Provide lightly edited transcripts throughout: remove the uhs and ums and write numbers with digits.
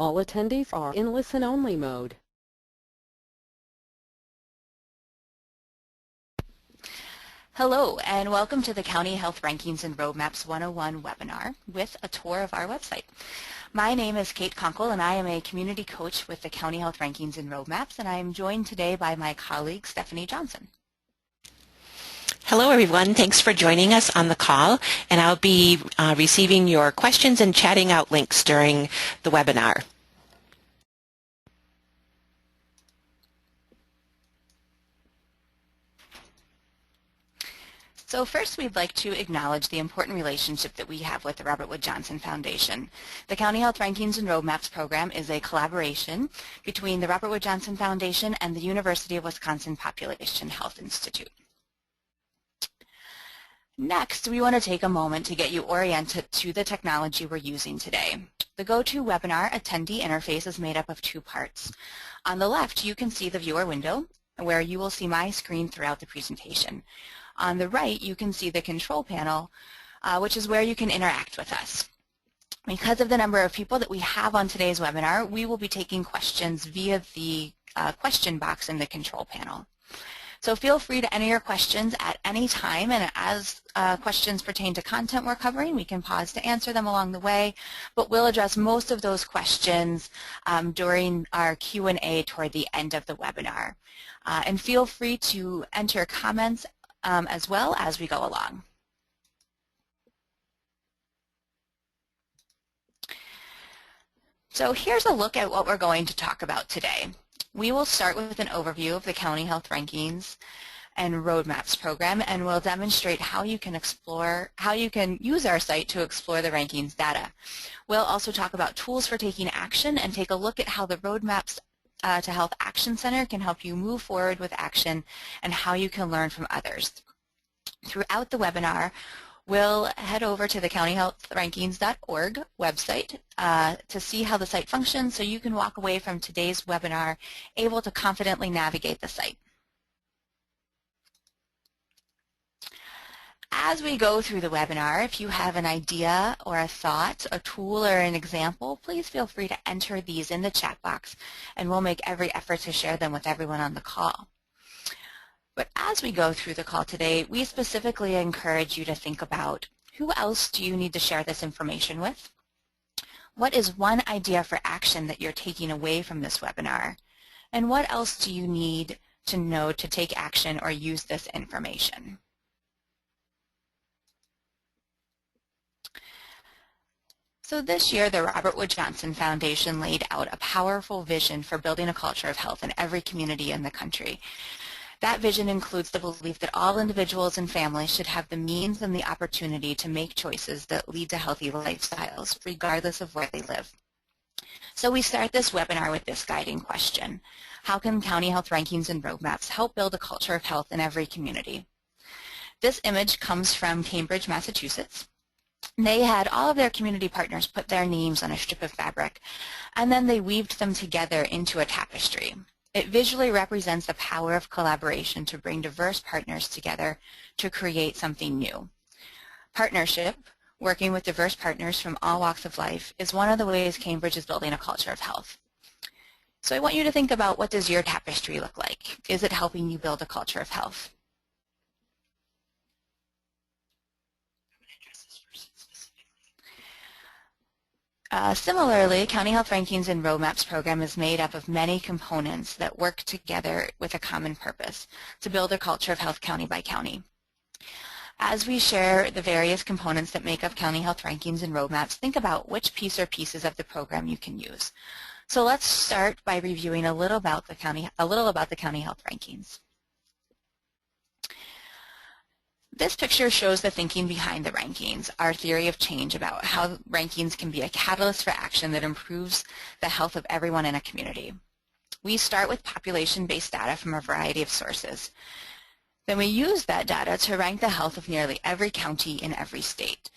All attendees are in listen-only mode. Hello, and welcome to the County Health Rankings and Roadmaps 101 webinar with a tour of our website. My name is Kate Kunkel, and I am a community coach with the County Health Rankings and Roadmaps, and I am joined today by my colleague, Stephanie Johnson. Hello everyone, thanks for joining us on the call, and I'll be receiving your questions and chatting out links during the webinar. So first, we'd like to acknowledge the important relationship that we have with the Robert Wood Johnson Foundation. The County Health Rankings and Roadmaps program is a collaboration between the Robert Wood Johnson Foundation and the University of Wisconsin Population Health Institute. Next, we want to take a moment to get you oriented to the technology we're using today. The GoToWebinar attendee interface is made up of two parts. On the left, you can see the viewer window, where you will see my screen throughout the presentation. On the right, you can see the control panel, which is where you can interact with us. Because of the number of people that we have on today's webinar, we will be taking questions via the question box in the control panel. So feel free to enter your questions at any time, and as questions pertain to content we're covering, we can pause to answer them along the way, but we'll address most of those questions during our Q&A toward the end of the webinar. And feel free to enter comments as well as we go along. So here's a look at what we're going to talk about today. We will start with an overview of the County Health Rankings and Roadmaps program, and we'll demonstrate how you can use our site to explore the rankings data. We'll also talk about tools for taking action and take a look at how the Roadmaps to Health Action Center can help you move forward with action and how you can learn from others. Throughout the webinar, we'll head over to the countyhealthrankings.org website to see how the site functions, so you can walk away from today's webinar able to confidently navigate the site. As we go through the webinar, if you have an idea or a thought, a tool or an example, please feel free to enter these in the chat box, and we'll make every effort to share them with everyone on the call. But as we go through the call today, we specifically encourage you to think about who else do you need to share this information with? What is one idea for action that you're taking away from this webinar? And what else do you need to know to take action or use this information? So this year, the Robert Wood Johnson Foundation laid out a powerful vision for building a culture of health in every community in the country. That vision includes the belief that all individuals and families should have the means and the opportunity to make choices that lead to healthy lifestyles, regardless of where they live. So we start this webinar with this guiding question: how can County Health Rankings and Roadmaps help build a culture of health in every community? This image comes from Cambridge, Massachusetts. They had all of their community partners put their names on a strip of fabric, and then they weaved them together into a tapestry. It visually represents the power of collaboration to bring diverse partners together to create something new. Partnership, working with diverse partners from all walks of life, is one of the ways Cambridge is building a culture of health. So I want you to think about, what does your tapestry look like? Is it helping you build a culture of health? Similarly, County Health Rankings and Roadmaps program is made up of many components that work together with a common purpose: to build a culture of health county by county. As we share the various components that make up County Health Rankings and Roadmaps, think about which piece or pieces of the program you can use. So let's start by reviewing a little about the County Health Rankings. This picture shows the thinking behind the rankings, our theory of change about how rankings can be a catalyst for action that improves the health of everyone in a community. We start with population-based data from a variety of sources. Then we use that data to rank the health of nearly every county in every state.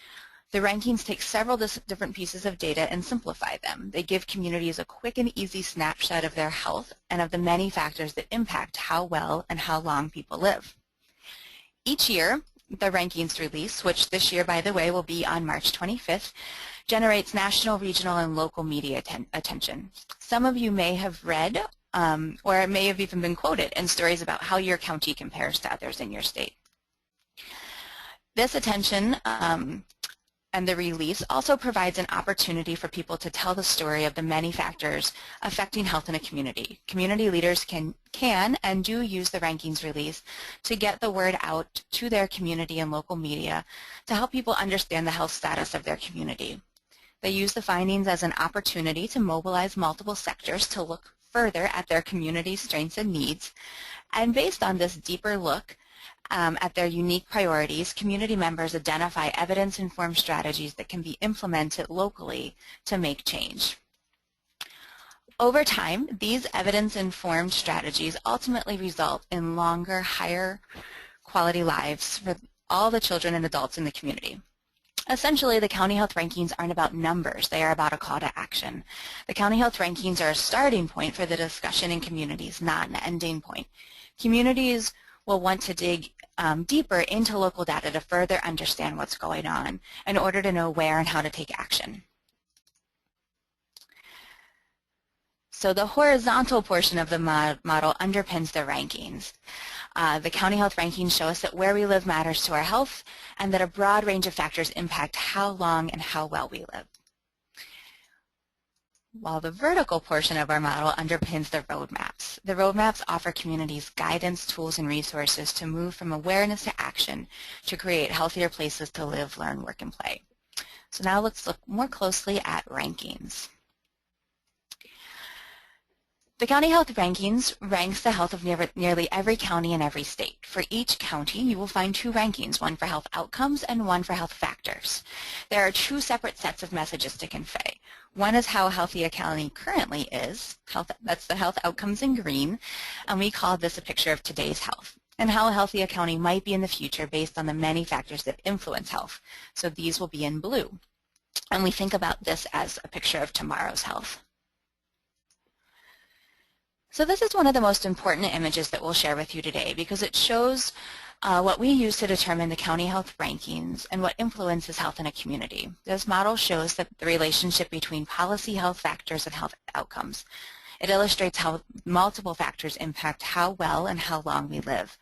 The rankings take several different pieces of data and simplify them. They give communities a quick and easy snapshot of their health and of the many factors that impact how well and how long people live. Each year, the rankings release, which this year, by the way, will be on March 25th, generates national, regional, and local media attention. Some of you may have read or it may have even been quoted in stories about how your county compares to others in your state. This attention and the release also provides an opportunity for people to tell the story of the many factors affecting health in a community. Community leaders can and do use the rankings release to get the word out to their community and local media to help people understand the health status of their community. They use the findings as an opportunity to mobilize multiple sectors to look further at their community's strengths and needs, and based on this deeper look, at their unique priorities, community members identify evidence-informed strategies that can be implemented locally to make change. Over time, these evidence-informed strategies ultimately result in longer, higher quality lives for all the children and adults in the community. Essentially, the county health rankings aren't about numbers, they are about a call to action. The county health rankings are a starting point for the discussion in communities, not an ending point. Communities will want to dig deeper into local data to further understand what's going on in order to know where and how to take action. So the horizontal portion of the model underpins the rankings. The county health rankings show us that where we live matters to our health and that a broad range of factors impact how long and how well we live. While the vertical portion of our model underpins the roadmaps. The roadmaps offer communities guidance, tools, and resources to move from awareness to action to create healthier places to live, learn, work, and play. So now let's look more closely at rankings. The County Health Rankings ranks the health of nearly every county in every state. For each county, you will find two rankings, one for health outcomes and one for health factors. There are two separate sets of messages to convey. One is how healthy a county currently is, that's the health outcomes in green, and we call this a picture of today's health, and how healthy a county might be in the future based on the many factors that influence health. So these will be in blue. And we think about this as a picture of tomorrow's health. So this is one of the most important images that we'll share with you today because it shows what we use to determine the county health rankings and what influences health in a community. This model shows that the relationship between policy health factors and health outcomes. It illustrates how multiple factors impact how well and how long we live.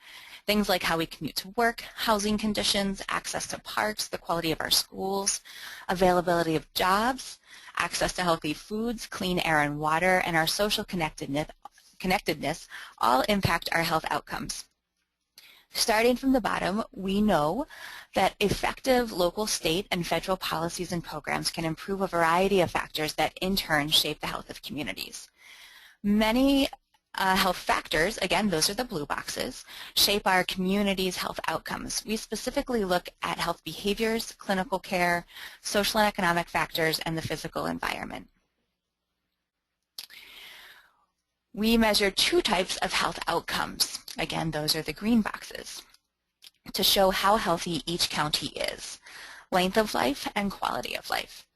Things like how we commute to work, housing conditions, access to parks, the quality of our schools, availability of jobs, access to healthy foods, clean air and water, and our social connectedness all impact our health outcomes. Starting from the bottom, we know that effective local, state, and federal policies and programs can improve a variety of factors that in turn shape the health of communities. Many health factors, again, those are the blue boxes, shape our community's health outcomes. We specifically look at health behaviors, clinical care, social and economic factors, and the physical environment. We measure two types of health outcomes. Again, those are the green boxes, to show how healthy each county is, length of life and quality of life.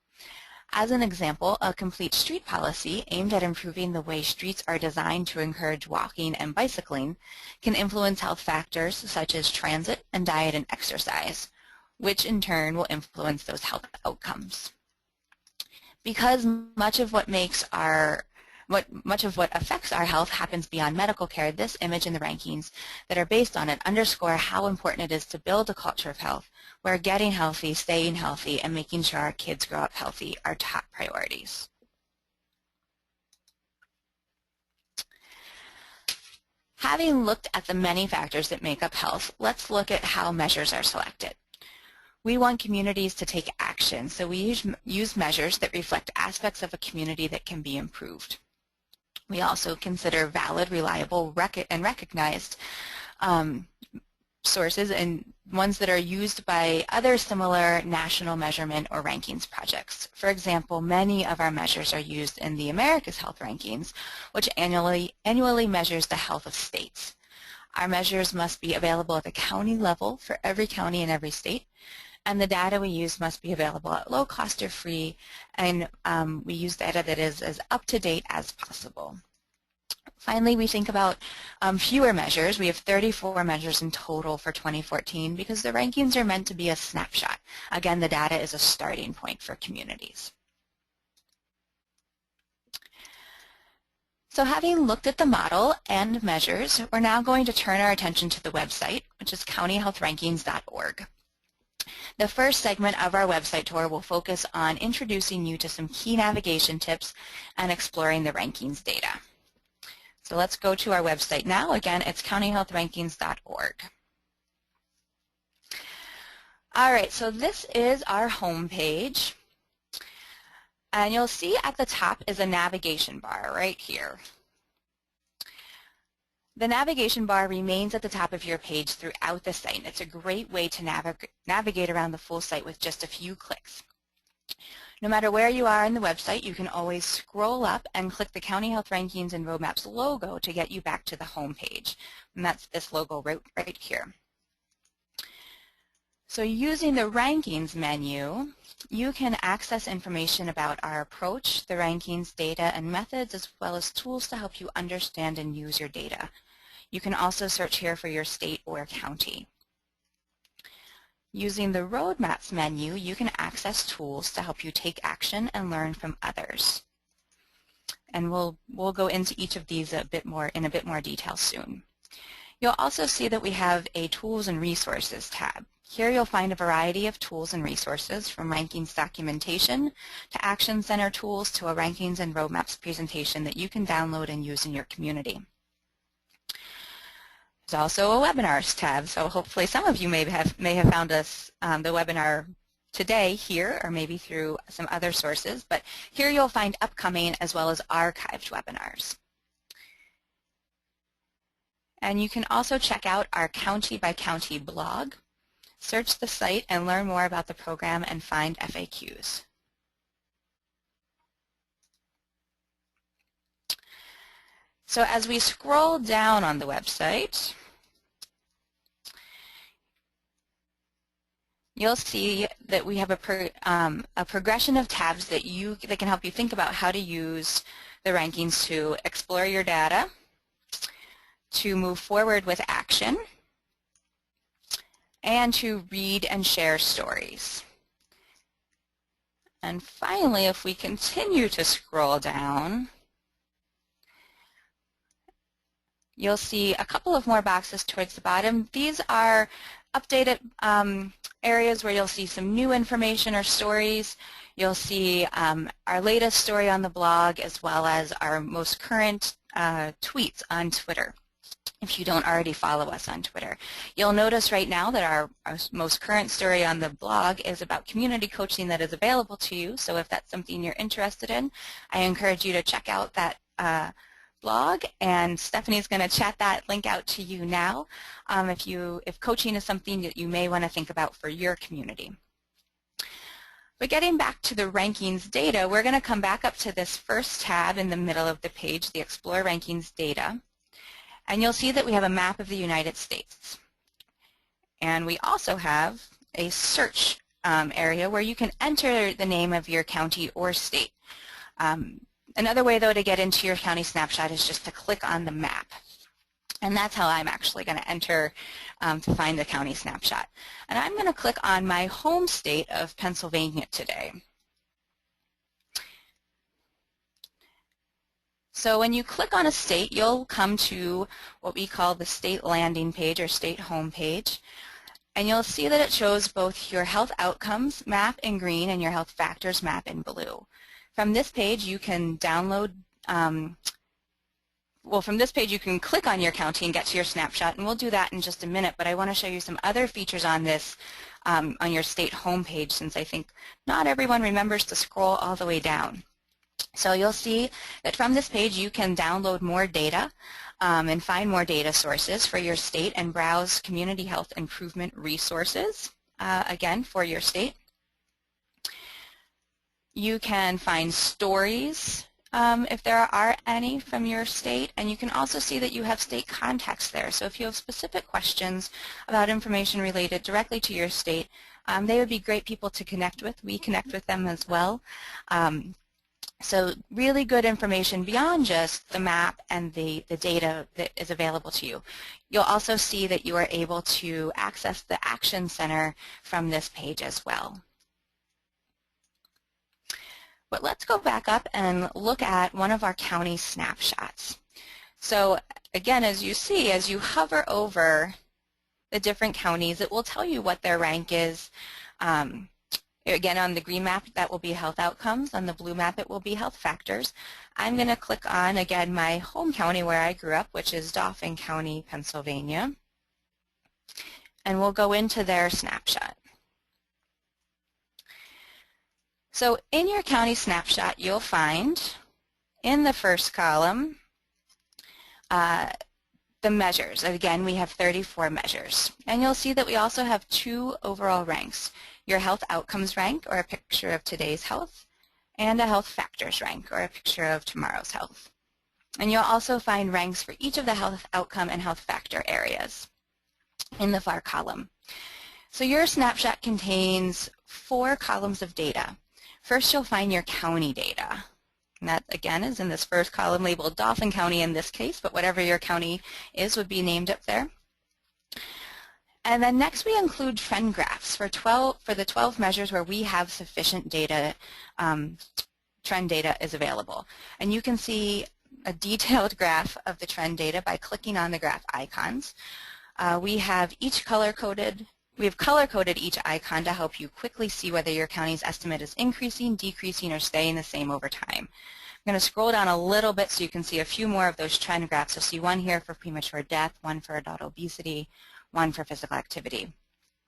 As an example, a complete street policy aimed at improving the way streets are designed to encourage walking and bicycling can influence health factors such as transit and diet and exercise, which in turn will influence those health outcomes. Because much of what affects our health happens beyond medical care, this image and the rankings that are based on it underscore how important it is to build a culture of health where getting healthy, staying healthy, and making sure our kids grow up healthy are top priorities. Having looked at the many factors that make up health, let's look at how measures are selected. We want communities to take action, so we use measures that reflect aspects of a community that can be improved. We also consider valid, reliable, and recognized sources and ones that are used by other similar national measurement or rankings projects. For example, many of our measures are used in the America's Health Rankings, which annually measures the health of states. Our measures must be available at the county level for every county in every state, and the data we use must be available at low cost or free, and we use data that is as up-to-date as possible. Finally, we think about fewer measures. We have 34 measures in total for 2014 because the rankings are meant to be a snapshot. Again, the data is a starting point for communities. So having looked at the model and measures, we're now going to turn our attention to the website, which is countyhealthrankings.org. The first segment of our website tour will focus on introducing you to some key navigation tips and exploring the rankings data. So let's go to our website now. Again, it's countyhealthrankings.org. All right, so this is our home page. And you'll see at the top is a navigation bar right here. The navigation bar remains at the top of your page throughout the site. It's a great way to navigate around the full site with just a few clicks. No matter where you are in the website, you can always scroll up and click the County Health Rankings and Roadmaps logo to get you back to the home page. And that's this logo right here. So using the Rankings menu, you can access information about our approach, the rankings data and methods, as well as tools to help you understand and use your data. You can also search here for your state or county. Using the Roadmaps menu, you can access tools to help you take action and learn from others. And we'll go into each of these in a bit more detail soon. You'll also see that we have a Tools and Resources tab. Here you'll find a variety of tools and resources, from rankings documentation to Action Center tools to a Rankings and Roadmaps presentation that you can download and use in your community. There's also a Webinars tab, so hopefully some of you may have found us the webinar today here, or maybe through some other sources, but here you'll find upcoming as well as archived webinars. And you can also check out our County by County blog, search the site and learn more about the program and find FAQs. So as we scroll down on the website, you'll see that we have a progression of tabs that can help you think about how to use the rankings to explore your data, to move forward with action, and to read and share stories. And finally, if we continue to scroll down, you'll see a couple of more boxes towards the bottom. These are updated areas where you'll see some new information or stories. You'll see our latest story on the blog as well as our most current tweets on Twitter, if you don't already follow us on Twitter. You'll notice right now that our most current story on the blog is about community coaching that is available to you. So if that's something you're interested in, I encourage you to check out that blog, and Stephanie's going to chat that link out to you now if coaching is something that you may want to think about for your community. But getting back to the rankings data, we're going to come back up to this first tab in the middle of the page, the Explore Rankings Data, and you'll see that we have a map of the United States. And we also have a search area where you can enter the name of your county or state. Another way, though, to get into your county snapshot is just to click on the map. And that's how I'm actually going to enter to find the county snapshot. And I'm going to click on my home state of Pennsylvania today. So when you click on a state, you'll come to what we call the state landing page or state home page. And you'll see that it shows both your health outcomes map in green and your health factors map in blue. From this page, you can download, from this page you can click on your county and get to your snapshot, and we'll do that in just a minute, but I want to show you some other features on this on your state homepage, since I think not everyone remembers to scroll all the way down. So you'll see that from this page you can download more data and find more data sources for your state and browse community health improvement resources, again, for your state. You can find stories if there are any from your state, and you can also see that you have state contacts there. So if you have specific questions about information related directly to your state, they would be great people to connect with. We connect with them as well. So really good information beyond just the map and the data that is available to you. You'll also see that you are able to access the Action Center from this page as well. But let's go back up and look at one of our county snapshots. So again, as you see, as you hover over the different counties, it will tell you what their rank is. Again, on the green map, that will be health outcomes. On the blue map, it will be health factors. I'm going to click on, again, my home county where I grew up, which is Dauphin County, Pennsylvania. And we'll go into their snapshot. So in your county snapshot, you'll find in the first column the measures. Again, we have 34 measures. And you'll see that we also have 2 overall ranks, your health outcomes rank, or a picture of today's health, and a health factors rank, or a picture of tomorrow's health. And you'll also find ranks for each of the health outcome and health factor areas in the far column. So your snapshot contains 4 columns of data. First, you'll find your county data. And that, again, is in this first column labeled Dauphin County in this case, but whatever your county is would be named up there. And then next we include trend graphs for the 12 measures where we have sufficient data, trend data is available. And you can see a detailed graph of the trend data by clicking on the graph icons. We have color-coded each icon to help you quickly see whether your county's estimate is increasing, decreasing, or staying the same over time. I'm going to scroll down a little bit so you can see a few more of those trend graphs. You'll see one here for premature death, one for adult obesity, one for physical activity.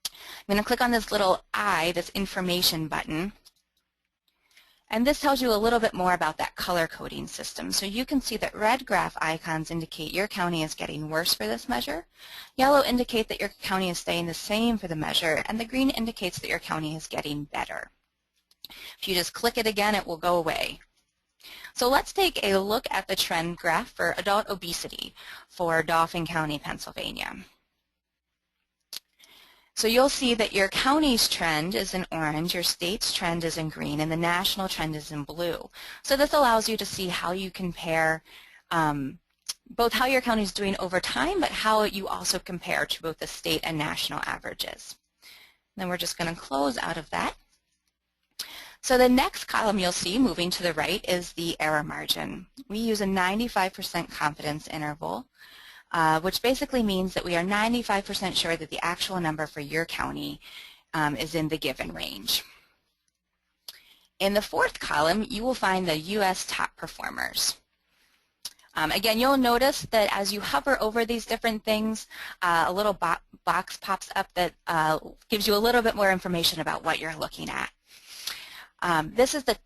I'm going to click on this little I, this information button, and this tells you a little bit more about that color coding system. So you can see that red graph icons indicate your county is getting worse for this measure, yellow indicate that your county is staying the same for the measure, and the green indicates that your county is getting better. If you just click it again, it will go away. So let's take a look at the trend graph for adult obesity for Dauphin County, Pennsylvania. So you'll see that your county's trend is in orange, your state's trend is in green, and the national trend is in blue. So this allows you to see how you compare both how your county is doing over time, but how you also compare to both the state and national averages. Then we're just going to close out of that. So the next column you'll see, moving to the right, is the error margin. We use a 95% confidence interval, which basically means that we are 95% sure that the actual number for your county is in the given range. In the fourth column, you will find the U.S. top performers. Again, you'll notice that as you hover over these different things, a little box pops up that gives you a little bit more information about what you're looking at.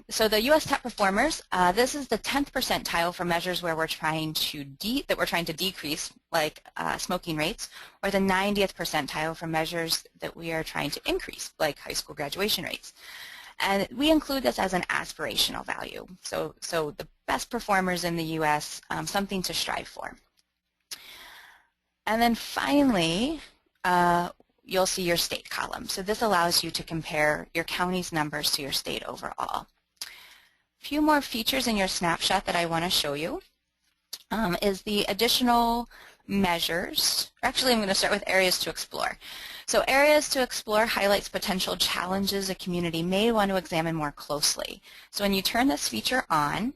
So the U.S. top performers, this is the 10th percentile for measures where we're trying to decrease, like smoking rates, or the 90th percentile for measures that we are trying to increase, like high school graduation rates. And we include this as an aspirational value. So the best performers in the U.S., something to strive for. And then finally, you'll see your state column. So this allows you to compare your county's numbers to your state overall. A few more features in your snapshot that I want to show you is the additional measures. Actually, I'm going to start with areas to explore. So areas to explore highlights potential challenges a community may want to examine more closely. So when you turn this feature on,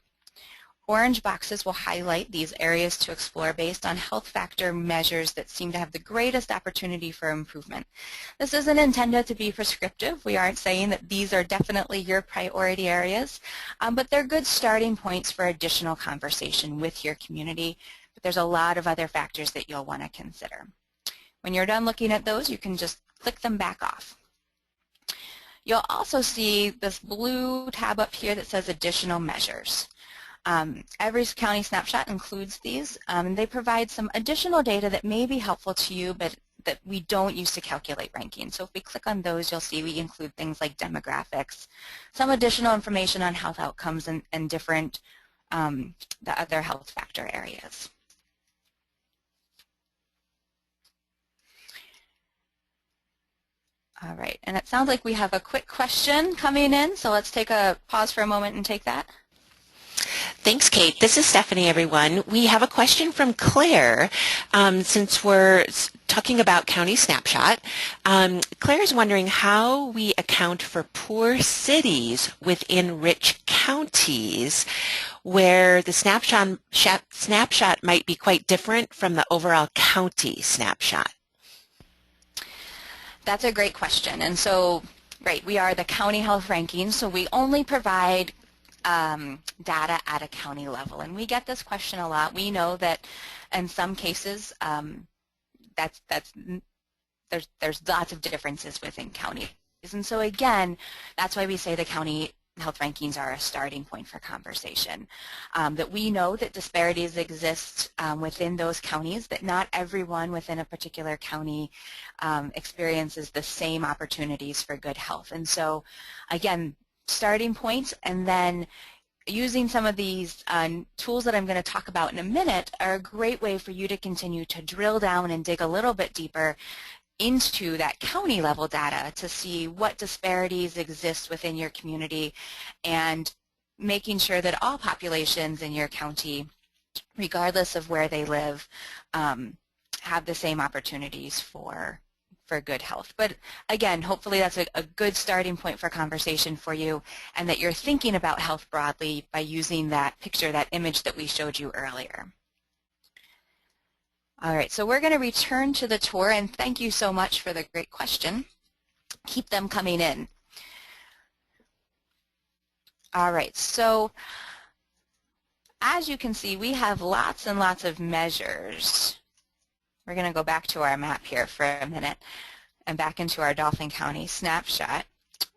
orange boxes will highlight these areas to explore based on health factor measures that seem to have the greatest opportunity for improvement. This isn't intended to be prescriptive. We aren't saying that these are definitely your priority areas, but they're good starting points for additional conversation with your community. But there's a lot of other factors that you'll want to consider. When you're done looking at those, you can just click them back off. You'll also see this blue tab up here that says additional measures. Every county snapshot includes these, and they provide some additional data that may be helpful to you, but that we don't use to calculate ranking. So if we click on those, you'll see we include things like demographics, some additional information on health outcomes and different, the other health factor areas. All right, and it sounds like we have a quick question coming in, so let's take a pause for a moment and take that. Thanks, Kate. This is Stephanie, everyone. We have a question from Claire. Since we're talking about County Snapshot, Claire is wondering how we account for poor cities within rich counties where the snapshot might be quite different from the overall county snapshot. That's a great question. And so, right, we are the county health rankings, so we only provide data at a county level. And we get this question a lot. We know that in some cases there's lots of differences within counties. And so again, that's why we say the county health rankings are a starting point for conversation. That we know that disparities exist within those counties, that not everyone within a particular county experiences the same opportunities for good health. And so again, starting points, and then using some of these tools that I'm going to talk about in a minute are a great way for you to continue to drill down and dig a little bit deeper into that county level data to see what disparities exist within your community and making sure that all populations in your county, regardless of where they live, have the same opportunities for good health. But again, hopefully that's a good starting point for conversation for you, and that you're thinking about health broadly by using that picture, that image that we showed you earlier. All right, so we're going to return to the tour, and thank you so much for the great question. Keep them coming in. All right, so as you can see, we have lots and lots of measures. We're going to go back to our map here for a minute and back into our Dauphin County snapshot.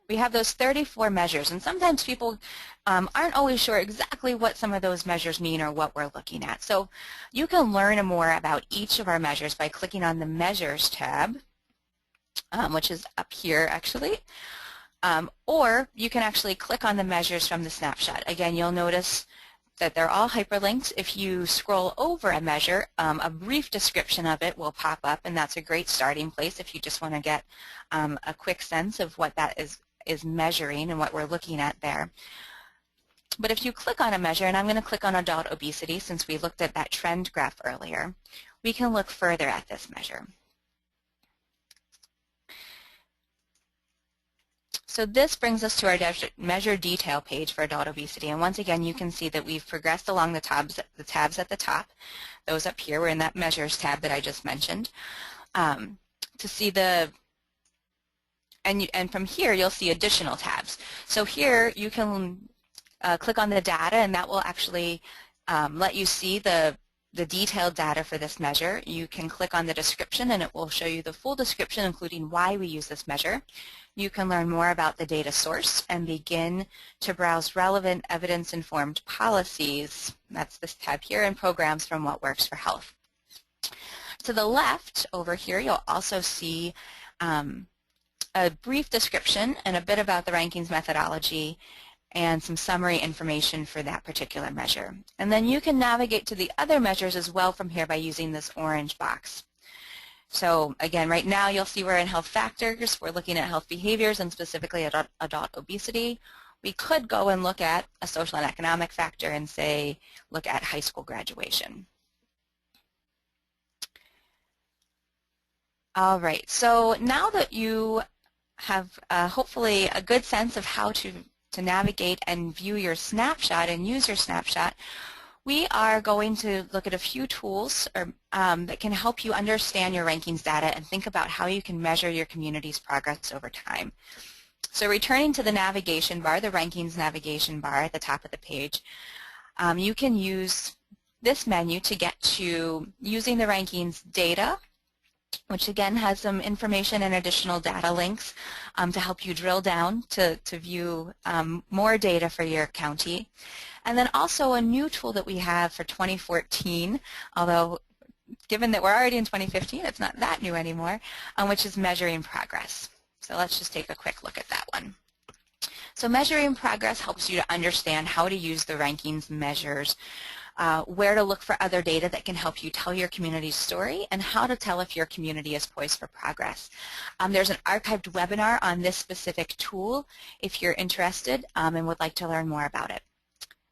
We have those 34 measures, and sometimes people aren't always sure exactly what some of those measures mean or what we're looking at. So you can learn more about each of our measures by clicking on the Measures tab, which is up here actually, or you can actually click on the measures from the snapshot. Again, you'll notice that they're all hyperlinked. If you scroll over a measure, a brief description of it will pop up, and that's a great starting place if you just want to get a quick sense of what that is measuring and what we're looking at there. But if you click on a measure, and I'm going to click on adult obesity since we looked at that trend graph earlier, we can look further at this measure. So this brings us to our measure detail page for adult obesity, and once again you can see that we've progressed along the tabs at the top. Those up here, we're in that measures tab that I just mentioned. To see the and from here you'll see additional tabs. So here you can click on the data, and that will actually let you see the detailed data for this measure. You can click on the description, and it will show you the full description, including why we use this measure. You can learn more about the data source and begin to browse relevant evidence-informed policies. That's this tab here, and programs from What Works for Health. To the left over here, you'll also see a brief description and a bit about the rankings methodology and some summary information for that particular measure. And then you can navigate to the other measures as well from here by using this orange box. So again, right now you'll see we're in health factors. We're looking at health behaviors and specifically adult obesity. We could go and look at a social and economic factor and say, look at high school graduation. All right, so now that you have hopefully a good sense of how to navigate and view your snapshot and use your snapshot, we are going to look at a few tools that can help you understand your rankings data and think about how you can measure your community's progress over time. So returning to the navigation bar, the rankings navigation bar at the top of the page, you can use this menu to get to using the rankings data, which again has some information and additional data links to help you drill down to view more data for your county. And then also a new tool that we have for 2014, although given that we're already in 2015, it's not that new anymore, which is measuring progress. So let's just take a quick look at that one. So measuring progress helps you to understand how to use the rankings measures, where to look for other data that can help you tell your community's story, and how to tell if your community is poised for progress. There's an archived webinar on this specific tool if you're interested and would like to learn more about it.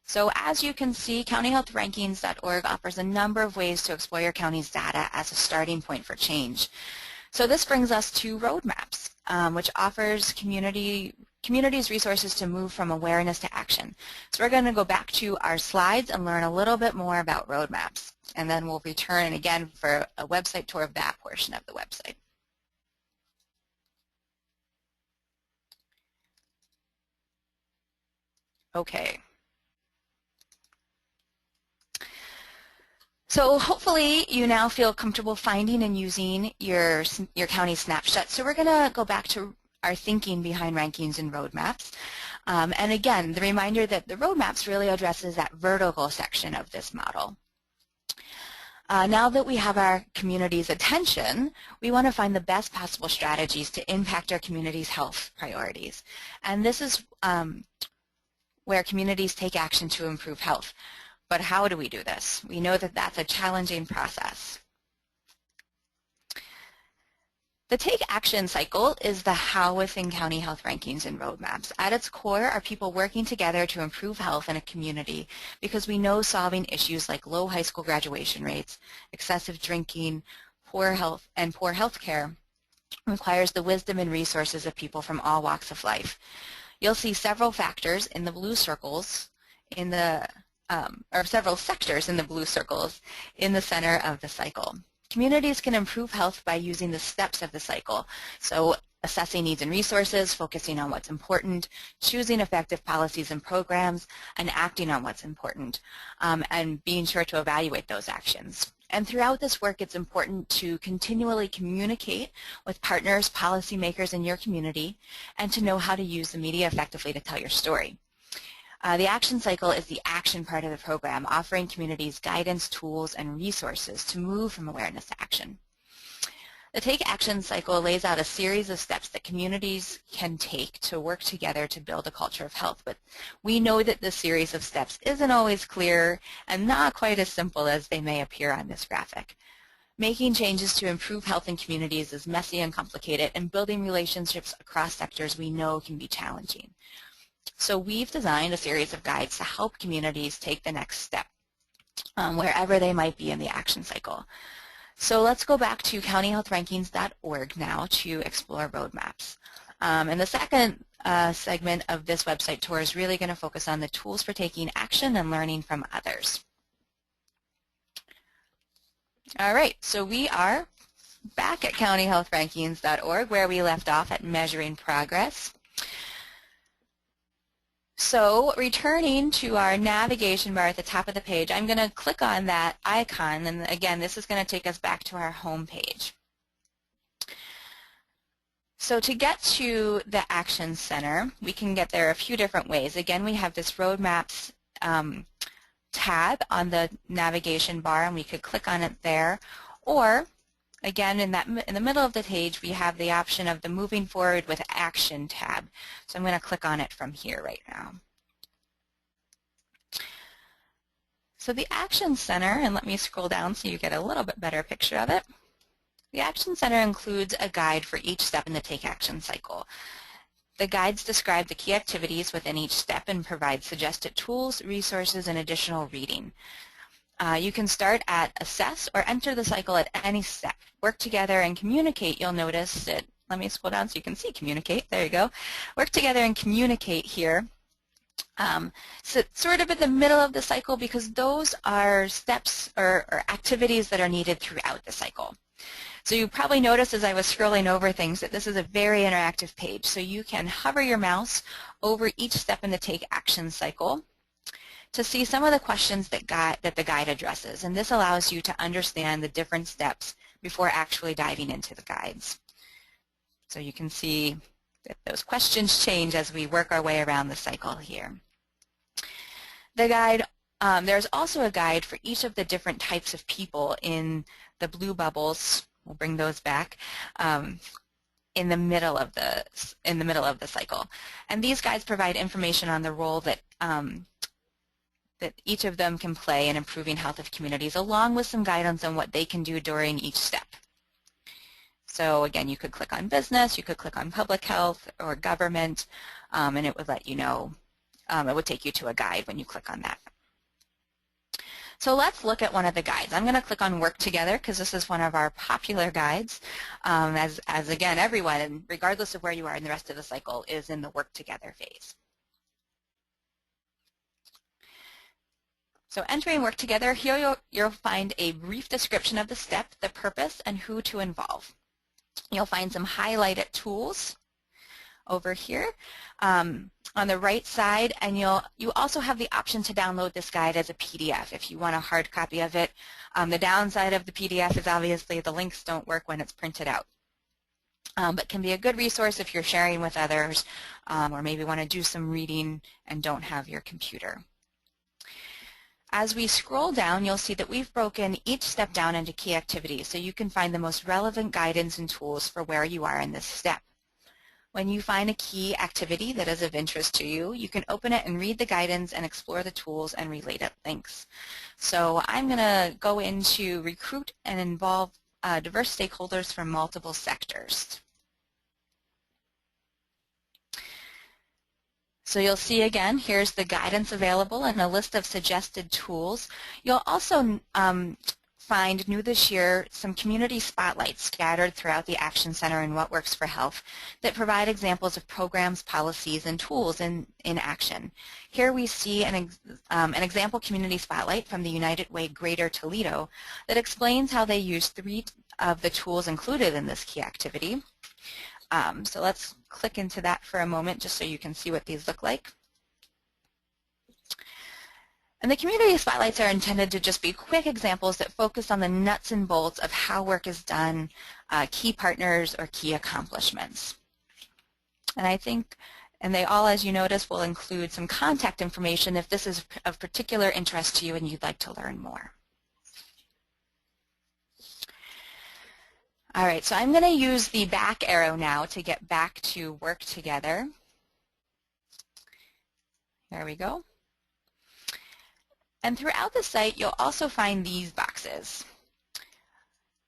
So as you can see, countyhealthrankings.org offers a number of ways to explore your county's data as a starting point for change. So this brings us to roadmaps, which offers communities resources to move from awareness to action. So we're going to go back to our slides and learn a little bit more about roadmaps, and then we'll return again for a website tour of that portion of the website. Okay. So hopefully you now feel comfortable finding and using your county snapshot. So we're going to go back to our thinking behind rankings and roadmaps. And again, the reminder that the roadmaps really addresses that vertical section of this model. Now that we have our community's attention, we want to find the best possible strategies to impact our community's health priorities. And this is where communities take action to improve health. But how do we do this? We know that that's a challenging process. The Take Action cycle is the how within county health rankings and roadmaps. At its core are people working together to improve health in a community because we know solving issues like low high school graduation rates, excessive drinking, poor health care requires the wisdom and resources of people from all walks of life. You'll see several factors in the blue circles or several sectors in the blue circles in the center of the cycle. Communities can improve health by using the steps of the cycle. So assessing needs and resources, focusing on what's important, choosing effective policies and programs, and acting on what's important, and being sure to evaluate those actions. And throughout this work, it's important to continually communicate with partners, policymakers in your community, and to know how to use the media effectively to tell your story. The action cycle is the action part of the program, offering communities guidance, tools, and resources to move from awareness to action. The Take Action cycle lays out a series of steps that communities can take to work together to build a culture of health, but we know that this series of steps isn't always clear and not quite as simple as they may appear on this graphic. Making changes to improve health in communities is messy and complicated, and building relationships across sectors we know can be challenging. So we've designed a series of guides to help communities take the next step wherever they might be in the action cycle. So let's go back to countyhealthrankings.org now to explore roadmaps. And the second segment of this website tour is really going to focus on the tools for taking action and learning from others. All right, so we are back at countyhealthrankings.org where we left off at measuring progress. So returning to our navigation bar at the top of the page, I'm going to click on that icon, and again, this is going to take us back to our home page. So to get to the Action Center, we can get there a few different ways. Again, we have this Roadmaps tab on the navigation bar, and we could click on it there. Or, again, in the middle of the page, we have the option of the Moving Forward with Action tab. So I'm going to click on it from here right now. So the Action Center, and let me scroll down so you get a little bit better picture of it. The Action Center includes a guide for each step in the Take Action cycle. The guides describe the key activities within each step and provide suggested tools, resources, and additional reading. You can start at Assess or enter the cycle at any step. Work together and communicate, you'll notice that, let me scroll down so you can see communicate, there you go. Work together and communicate here. So sort of in the middle of the cycle because those are steps or activities that are needed throughout the cycle. So you probably noticed as I was scrolling over things that this is a very interactive page. So you can hover your mouse over each step in the Take Action cycle to see some of the questions that the guide addresses. And this allows you to understand the different steps before actually diving into the guides. So you can see that those questions change as we work our way around the cycle here. The guide, there's also a guide for each of the different types of people in the blue bubbles. We'll bring those back in the middle of the cycle. And these guides provide information on the role that that each of them can play in improving health of communities, along with some guidance on what they can do during each step. So again, you could click on business, you could click on public health or government, and it would let you know it would take you to a guide when you click on that. So let's look at one of the guides. I'm going to click on Work Together because this is one of our popular guides, as again, everyone, regardless of where you are in the rest of the cycle, is in the Work Together phase. So entering Work Together, here you'll find a brief description of the step, the purpose, and who to involve. You'll find some highlighted tools over here on the right side, and you also have the option to download this guide as a PDF if you want a hard copy of it. The downside of the PDF is obviously the links don't work when it's printed out, but can be a good resource if you're sharing with others or maybe want to do some reading and don't have your computer. As we scroll down, you'll see that we've broken each step down into key activities so you can find the most relevant guidance and tools for where you are in this step. When you find a key activity that is of interest to you, you can open it and read the guidance and explore the tools and related links. So I'm going to go into recruit and involve diverse stakeholders from multiple sectors. So you'll see again, here's the guidance available and a list of suggested tools. You'll also find new this year some community spotlights scattered throughout the Action Center and What Works for Health that provide examples of programs, policies, and tools in action. Here we see an example community spotlight from the United Way Greater Toledo that explains how they use 3 of the tools included in this key activity. So let's click into that for a moment just so you can see what these look like. And the community spotlights are intended to just be quick examples that focus on the nuts and bolts of how work is done, key partners, or key accomplishments. And they all, as you notice, will include some contact information if this is of particular interest to you and you'd like to learn more. All right, so I'm going to use the back arrow now to get back to Work Together. There we go. And throughout the site, you'll also find these boxes,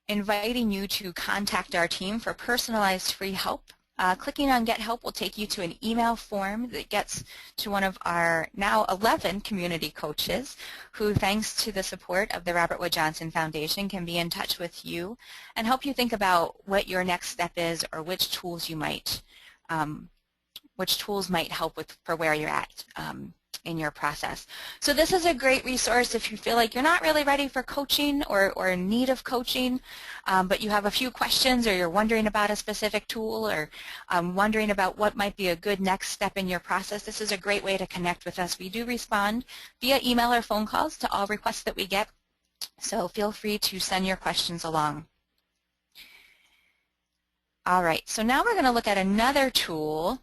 inviting you to contact our team for personalized free help. Clicking on Get Help will take you to an email form that gets to one of our now 11 community coaches who, thanks to the support of the Robert Wood Johnson Foundation, can be in touch with you and help you think about what your next step is or which tools might help for where you're at in your process. So this is a great resource if you feel like you're not really ready for coaching or in need of coaching, but you have a few questions or you're wondering about a specific tool or wondering about what might be a good next step in your process. This is a great way to connect with us. We do respond via email or phone calls to all requests that we get, so feel free to send your questions along. All right, so now we're going to look at another tool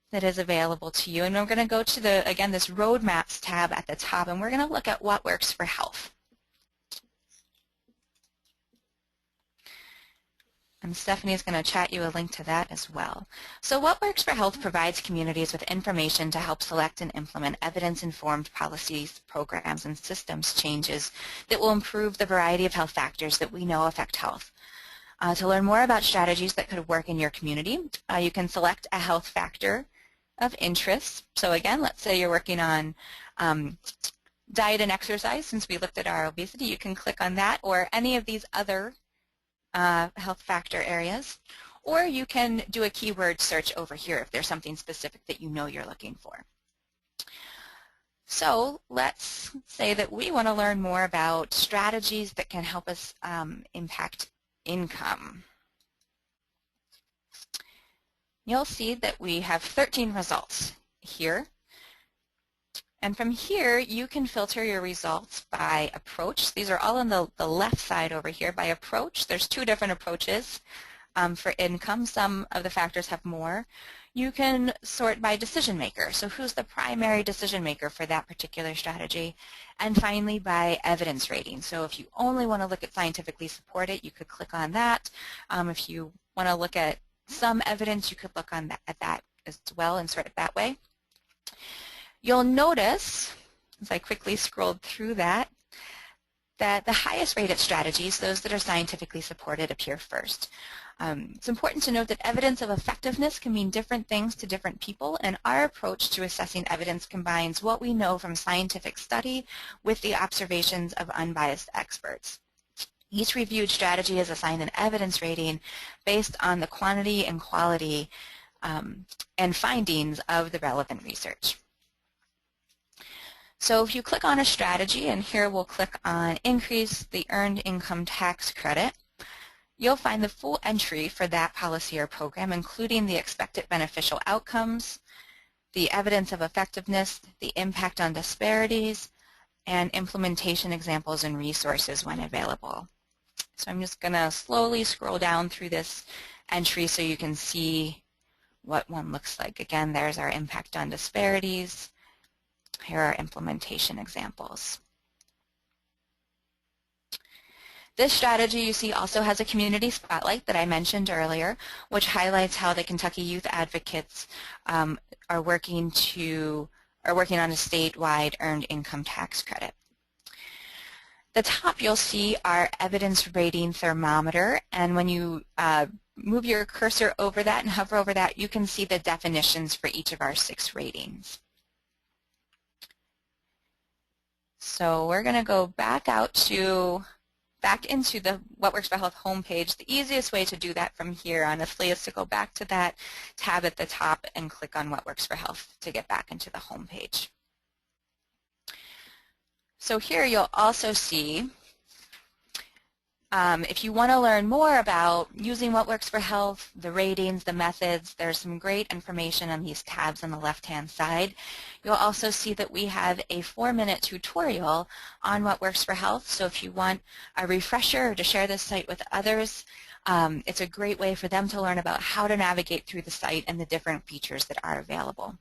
that is available to you, and we're going to go to again, this Roadmaps tab at the top, and we're going to look at What Works for Health. And Stephanie is going to chat you a link to that as well. So What Works for Health provides communities with information to help select and implement evidence-informed policies, programs, and systems changes that will improve the variety of health factors that we know affect health. To learn more about strategies that could work in your community, you can select a health factor of interest. So again, let's say you're working on diet and exercise. Since we looked at our obesity, you can click on that or any of these other health factor areas. Or you can do a keyword search over here if there's something specific that you know you're looking for. So let's say that we want to learn more about strategies that can help us impact income. You'll see that we have 13 results here. And from here, you can filter your results by approach. These are all on the left side over here by approach. There's 2 different approaches for income. Some of the factors have more. You can sort by decision maker. So who's the primary decision maker for that particular strategy? And finally, by evidence rating. So if you only want to look at scientifically supported, you could click on that. If you want to look at some evidence, you could look at that as well and sort it that way. You'll notice, as I quickly scrolled through that that the highest rated strategies, those that are scientifically supported, appear first. It's important to note that evidence of effectiveness can mean different things to different people, and our approach to assessing evidence combines what we know from scientific study with the observations of unbiased experts. Each reviewed strategy is assigned an evidence rating based on the quantity and quality and findings of the relevant research. So if you click on a strategy, and here we'll click on Increase the Earned Income Tax Credit, you'll find the full entry for that policy or program, including the expected beneficial outcomes, the evidence of effectiveness, the impact on disparities, and implementation examples and resources when available. So I'm just going to slowly scroll down through this entry so you can see what one looks like. Again, there's our impact on disparities. Here are implementation examples. This strategy, you see, also has a community spotlight that I mentioned earlier, which highlights how the Kentucky Youth Advocates are working on a statewide earned income tax credit. At the top, you'll see our evidence rating thermometer, and when you move your cursor over that and hover over that, you can see the definitions for each of our 6 ratings. So we're going to go back into the What Works for Health homepage. The easiest way to do that from here, honestly, is to go back to that tab at the top and click on What Works for Health to get back into the homepage. So here you'll also see, if you want to learn more about using What Works for Health, the ratings, the methods, there's some great information on these tabs on the left-hand side. You'll also see that we have a 4-minute tutorial on What Works for Health. So if you want a refresher or to share this site with others, it's a great way for them to learn about how to navigate through the site and the different features that are available.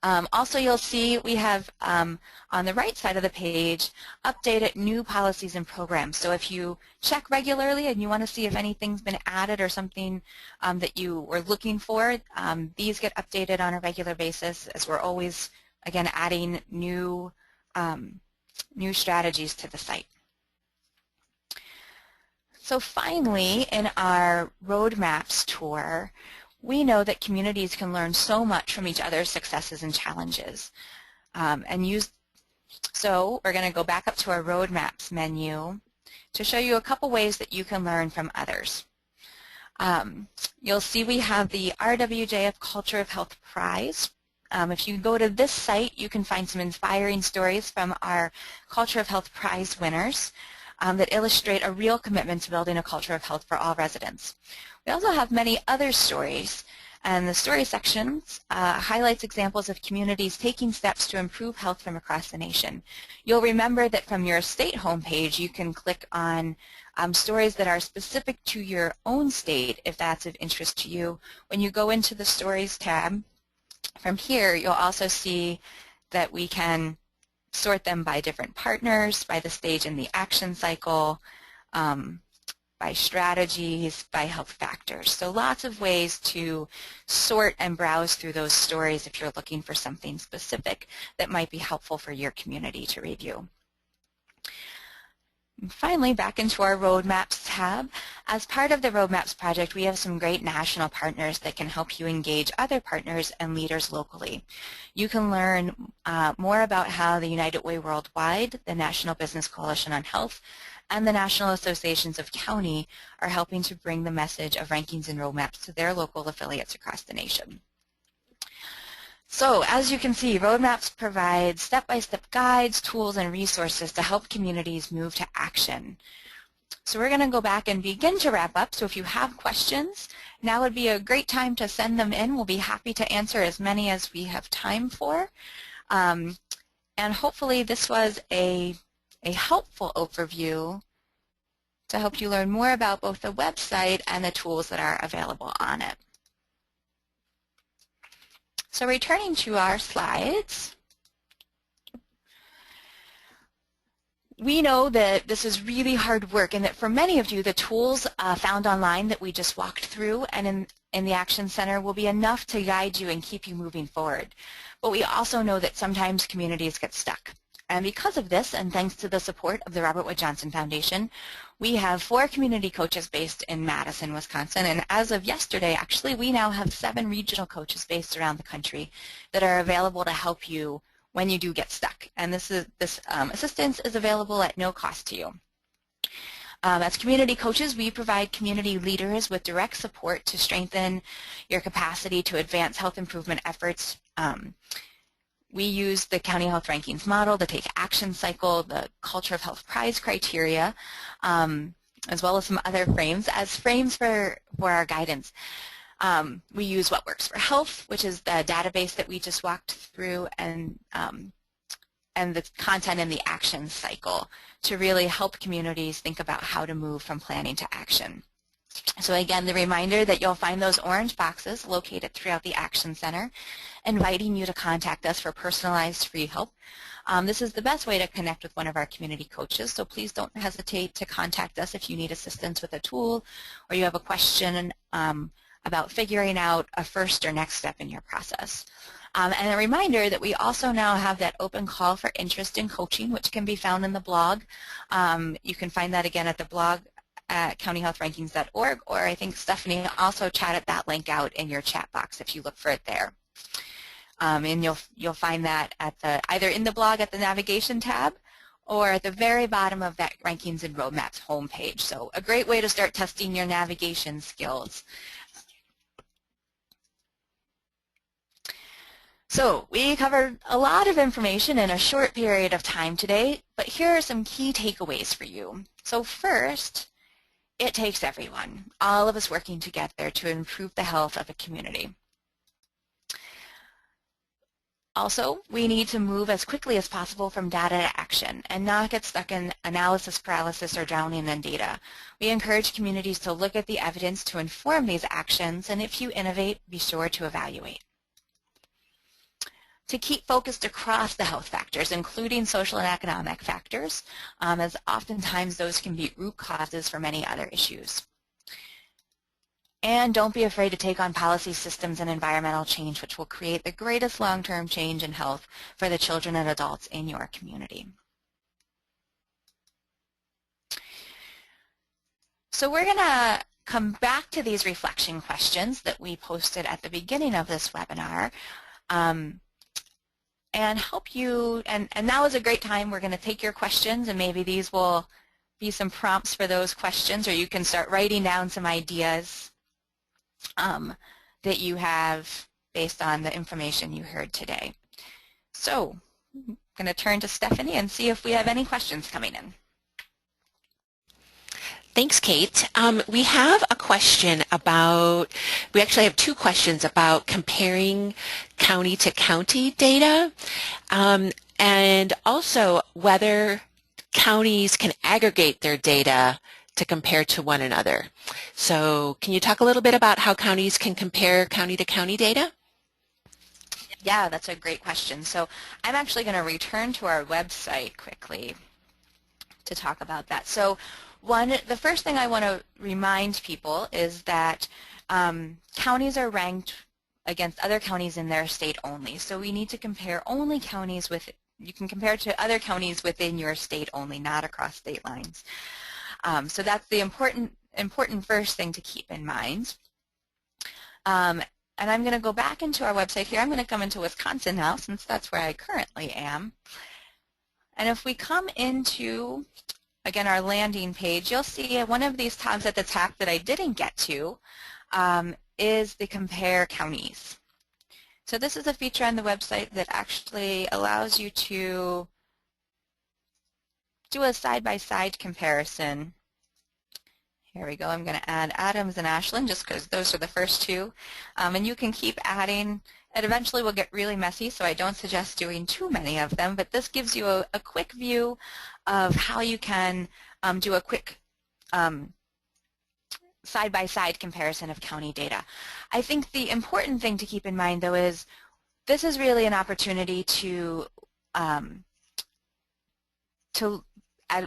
Also, you'll see we have on the right side of the page updated new policies and programs. So if you check regularly and you want to see if anything's been added or something that you were looking for, these get updated on a regular basis, as we're always, again, adding new strategies to the site. So finally, in our roadmaps tour, we know that communities can learn so much from each other's successes and challenges. So we're going to go back up to our roadmaps menu to show you a couple ways that you can learn from others. You'll see we have the RWJF Culture of Health Prize. If you go to this site, you can find some inspiring stories from our Culture of Health Prize winners that illustrate a real commitment to building a culture of health for all residents. We also have many other stories, and the story sections highlights examples of communities taking steps to improve health from across the nation. You'll remember that from your state homepage, you can click on stories that are specific to your own state if that's of interest to you. When you go into the Stories tab, from here you'll also see that we can sort them by different partners, by the stage in the action cycle, by strategies, by health factors. So lots of ways to sort and browse through those stories if you're looking for something specific that might be helpful for your community to review. And finally, back into our Roadmaps tab. As part of the Roadmaps project, we have some great national partners that can help you engage other partners and leaders locally. You can learn more about how the United Way Worldwide, the National Business Coalition on Health, and the National Associations of County are helping to bring the message of rankings and roadmaps to their local affiliates across the nation. So, as you can see, roadmaps provide step-by-step guides, tools, and resources to help communities move to action. So we're going to go back and begin to wrap up. So if you have questions, now would be a great time to send them in. We'll be happy to answer as many as we have time for. And hopefully this was a helpful overview to help you learn more about both the website and the tools that are available on it. So returning to our slides, we know that this is really hard work and that for many of you, the tools found online that we just walked through and in the Action Center will be enough to guide you and keep you moving forward. But we also know that sometimes communities get stuck. And because of this, and thanks to the support of the Robert Wood Johnson Foundation, we have 4 community coaches based in Madison, Wisconsin, and as of yesterday, actually, we now have 7 regional coaches based around the country that are available to help you when you do get stuck. And this assistance is available at no cost to you. As community coaches, we provide community leaders with direct support to strengthen your capacity to advance health improvement efforts. We use the County Health Rankings model, the Take Action Cycle, the Culture of Health Prize criteria, as well as some other frames as frames for our guidance. We use What Works for Health, which is the database that we just walked through, and the content in the action cycle to really help communities think about how to move from planning to action. So again, the reminder that you'll find those orange boxes located throughout the Action Center, inviting you to contact us for personalized free help. This is the best way to connect with one of our community coaches, so please don't hesitate to contact us if you need assistance with a tool or you have a question about figuring out a first or next step in your process. And a reminder that we also now have that open call for interest in coaching, which can be found in the blog. You can find that again at the blog at countyhealthrankings.org, or I think Stephanie also chatted that link out in your chat box if you look for it there. And you'll find that at either in the blog at the navigation tab or at the very bottom of that Rankings and Roadmaps homepage. So a great way to start testing your navigation skills. So we covered a lot of information in a short period of time today, but here are some key takeaways for you. So first, it takes everyone, all of us working together to improve the health of a community. Also, we need to move as quickly as possible from data to action and not get stuck in analysis paralysis or drowning in data. We encourage communities to look at the evidence to inform these actions, and if you innovate, be sure to evaluate. To keep focused across the health factors, including social and economic factors, as oftentimes those can be root causes for many other issues. And don't be afraid to take on policy systems and environmental change, which will create the greatest long-term change in health for the children and adults in your community. So we're going to come back to these reflection questions that we posted at the beginning of this webinar. And help you, and now is a great time. We're going to take your questions, and maybe these will be some prompts for those questions, or you can start writing down some ideas that you have based on the information you heard today. So I'm going to turn to Stephanie and see if we have any questions coming in. Thanks, Kate. We have a question about, we actually have 2 questions about comparing county to county data, and also whether counties can aggregate their data to compare to one another. So can you talk a little bit about how counties can compare county to county data? Yeah, that's a great question. So I'm actually going to return to our website quickly to talk about that. So the first thing I want to remind people is that counties are ranked against other counties in their state only. So we need to compare only counties with, you can compare to other counties within your state only, not across state lines. So that's the important first thing to keep in mind. And I'm going to go back into our website here. I'm going to come into Wisconsin now, since that's where I currently am. And if we come into, again, our landing page, you'll see one of these tabs at the top that I didn't get to is the Compare Counties. So this is a feature on the website that actually allows you to do a side-by-side comparison. Here we go. I'm going to add Adams and Ashland just because those are the first 2. And you can keep adding. It eventually will get really messy, so I don't suggest doing too many of them, but this gives you a quick view of how you can do a quick side-by-side comparison of county data. I think the important thing to keep in mind, though, is this is really an opportunity to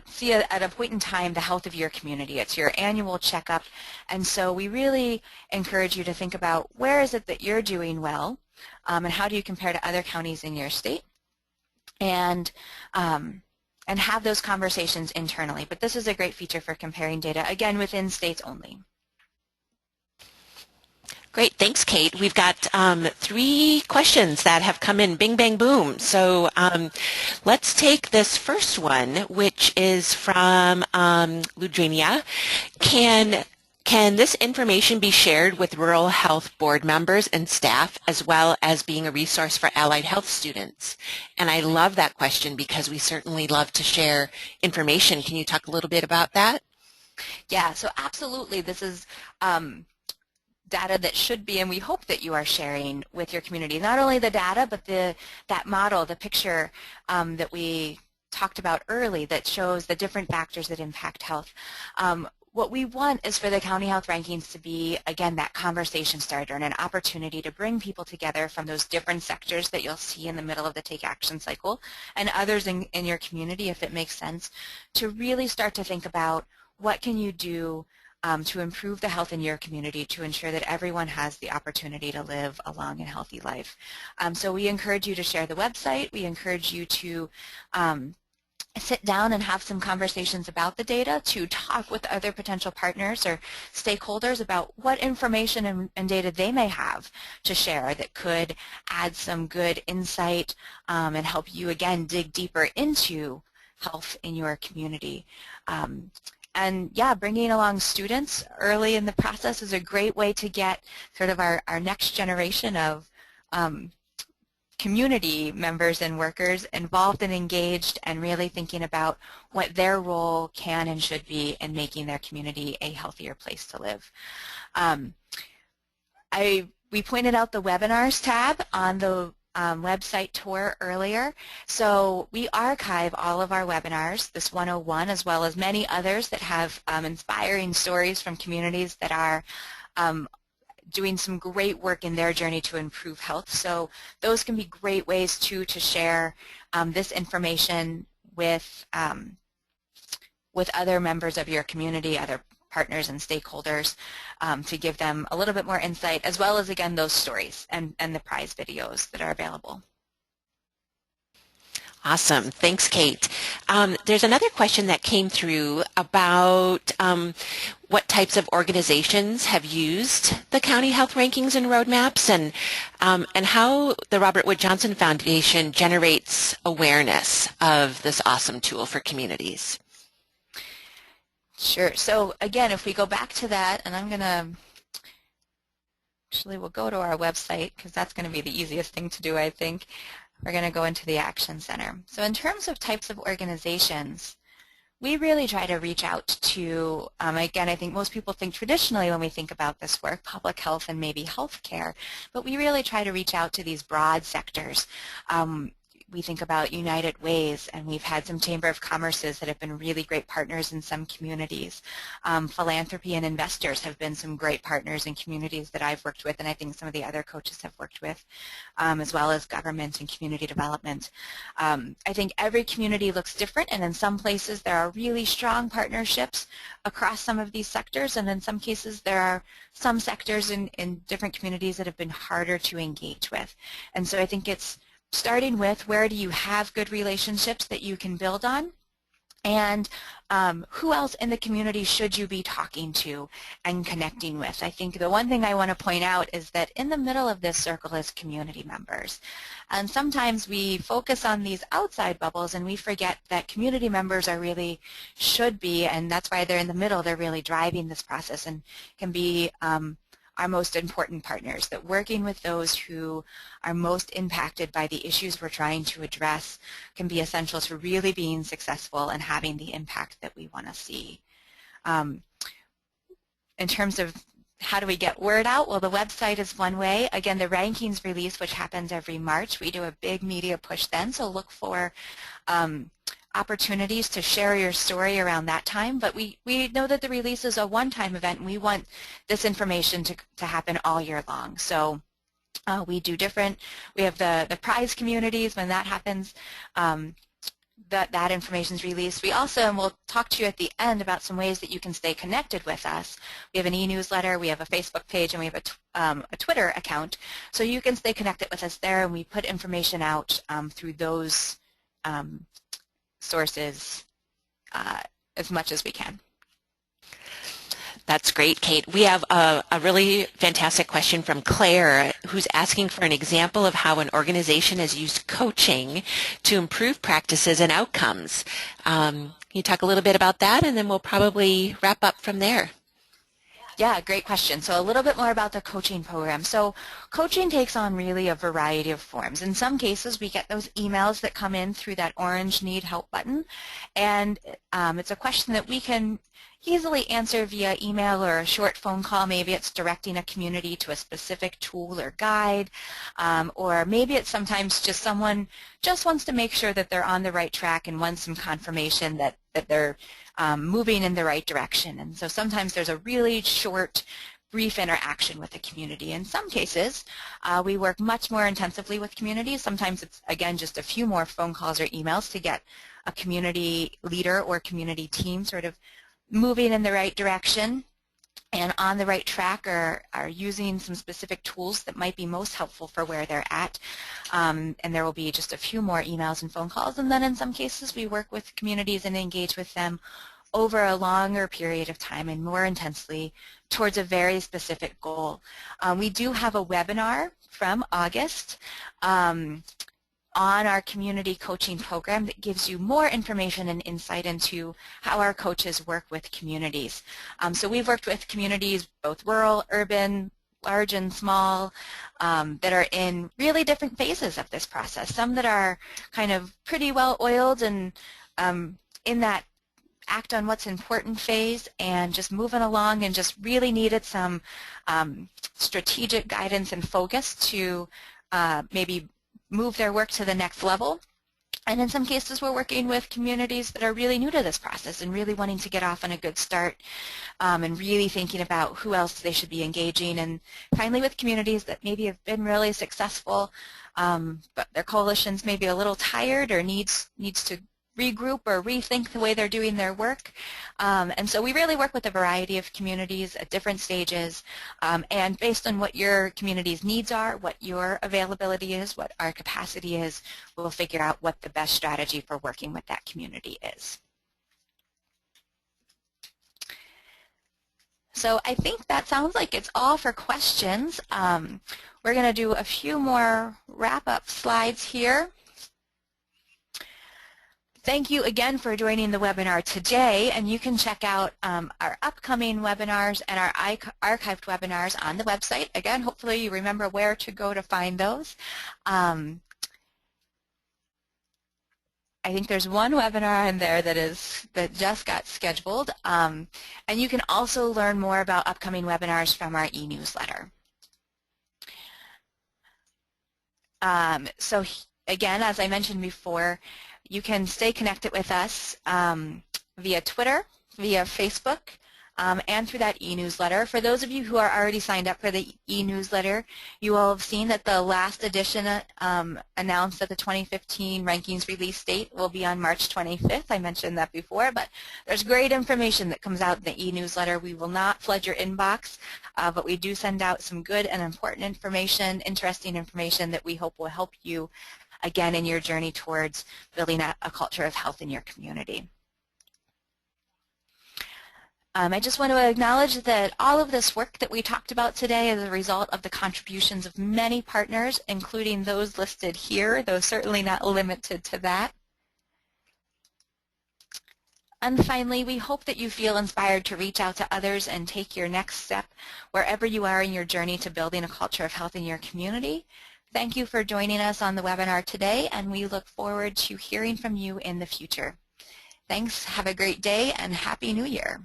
see at a point in time the health of your community. It's your annual checkup, and so we really encourage you to think about where is it that you're doing well, and how do you compare to other counties in your state. and have those conversations internally. But this is a great feature for comparing data, again, within states only. Great, thanks, Kate. We've got 3 questions that have come in, bing, bang, boom. So let's take this first one, which is from Ludrenia. Can this information be shared with Rural Health Board members and staff, as well as being a resource for allied health students? And I love that question because we certainly love to share information. Can you talk a little bit about that? Yeah, so absolutely. This is data that should be, and we hope that you are sharing with your community. Not only the data, but that model, the picture that we talked about early that shows the different factors that impact health. What we want is for the county health rankings to be, again, that conversation starter and an opportunity to bring people together from those different sectors that you'll see in the middle of the Take Action cycle and others in your community, if it makes sense, to really start to think about what can you do to improve the health in your community to ensure that everyone has the opportunity to live a long and healthy life. So we encourage you to share the website. We encourage you to sit down and have some conversations about the data, to talk with other potential partners or stakeholders about what information and data they may have to share that could add some good insight and help you, again, dig deeper into health in your community. And yeah, bringing along students early in the process is a great way to get sort of our next generation of community members and workers involved and engaged and really thinking about what their role can and should be in making their community a healthier place to live. We pointed out the webinars tab on the website tour earlier. So we archive all of our webinars, this 101, as well as many others that have inspiring stories from communities that are doing some great work in their journey to improve health. So those can be great ways to share this information with other members of your community, other partners and stakeholders, to give them a little bit more insight, as well as, again, those stories and the prize videos that are available. Awesome. Thanks, Kate. There's another question that came through about what types of organizations have used the county health rankings and roadmaps, and how the Robert Wood Johnson Foundation generates awareness of this awesome tool for communities. Sure. So again, if we go back to that, and I'm going to, actually we'll go to our website because that's going to be the easiest thing to do, I think. We're going to go into the Action Center. So in terms of types of organizations, we really try to reach out to, again, I think most people think traditionally when we think about this work, public health and maybe healthcare, but we really try to reach out to these broad sectors. We think about United Ways, and we've had some Chamber of Commerces that have been really great partners in some communities. Philanthropy and investors have been some great partners in communities that I've worked with, and I think some of the other coaches have worked with, as well as government and community development. I think every community looks different, and in some places there are really strong partnerships across some of these sectors, and in some cases there are some sectors in different communities that have been harder to engage with. And so I think it's starting with where do you have good relationships that you can build on, and who else in the community should you be talking to and connecting with. I think the one thing I want to point out is that in the middle of this circle is community members. And sometimes we focus on these outside bubbles and we forget that community members are really should be, and that's why they're in the middle, they're really driving this process and can be our most important partners, that working with those who are most impacted by the issues we're trying to address can be essential to really being successful and having the impact that we want to see. In terms of how do we get word out? Well, the website is one way. Again, the rankings release, which happens every March, we do a big media push then, so look for opportunities to share your story around that time, but we know that the release is a one-time event, and we want this information to happen all year long. So we have the prize communities when that happens, that information is released. We also, and we'll talk to you at the end about some ways that you can stay connected with us. We have an e-newsletter, we have a Facebook page, and we have a Twitter account, so you can stay connected with us there, and we put information out through those sources as much as we can. That's great, Kate. We have a really fantastic question from Claire, who's asking for an example of how an organization has used coaching to improve practices and outcomes. Can you talk a little bit about that, and then we'll probably wrap up from there. Yeah, great question. So a little bit more about the coaching program. So coaching takes on really a variety of forms. In some cases, we get those emails that come in through that orange Need Help button, and it's a question that we can easily answer via email or a short phone call. Maybe it's directing a community to a specific tool or guide, or maybe it's sometimes just someone just wants to make sure that they're on the right track and wants some confirmation that they're moving in the right direction. And so sometimes there's a really short, brief interaction with the community. In some cases, we work much more intensively with communities. Sometimes it's, again, just a few more phone calls or emails to get a community leader or community team sort of moving in the right direction and on the right track, or are using some specific tools that might be most helpful for where they're at. And there will be just a few more emails and phone calls. And then in some cases, we work with communities and engage with them over a longer period of time and more intensely towards a very specific goal. We do have a webinar from August on our community coaching program that gives you more information and insight into how our coaches work with communities. So we've worked with communities, both rural, urban, large and small, that are in really different phases of this process. Some that are kind of pretty well oiled and in that act on what's important phase and just moving along and just really needed some strategic guidance and focus to maybe move their work to the next level. And in some cases, we're working with communities that are really new to this process and really wanting to get off on a good start, and really thinking about who else they should be engaging. And finally, with communities that maybe have been really successful, but their coalitions may be a little tired or needs to regroup or rethink the way they're doing their work. And so we really work with a variety of communities at different stages, and based on what your community's needs are, what your availability is, what our capacity is, we'll figure out what the best strategy for working with that community is. So I think that sounds like it's all for questions. We're going to do a few more wrap-up slides here. Thank you again for joining the webinar today, and you can check out our upcoming webinars and our archived webinars on the website. Again, hopefully you remember where to go to find those. I think there's one webinar in there that just got scheduled, and you can also learn more about upcoming webinars from our e-newsletter. So again, as I mentioned before, you can stay connected with us via Twitter, via Facebook, and through that e-newsletter. For those of you who are already signed up for the e-newsletter, you will have seen that the last edition announced that the 2015 rankings release date will be on March 25th. I mentioned that before, but there's great information that comes out in the e-newsletter. We will not flood your inbox, but we do send out some good and important information, interesting information that we hope will help you again in your journey towards building a culture of health in your community. I just want to acknowledge that all of this work that we talked about today is a result of the contributions of many partners, including those listed here, though certainly not limited to that. And finally, we hope that you feel inspired to reach out to others and take your next step wherever you are in your journey to building a culture of health in your community. Thank you for joining us on the webinar today, and we look forward to hearing from you in the future. Thanks, have a great day, and Happy New Year.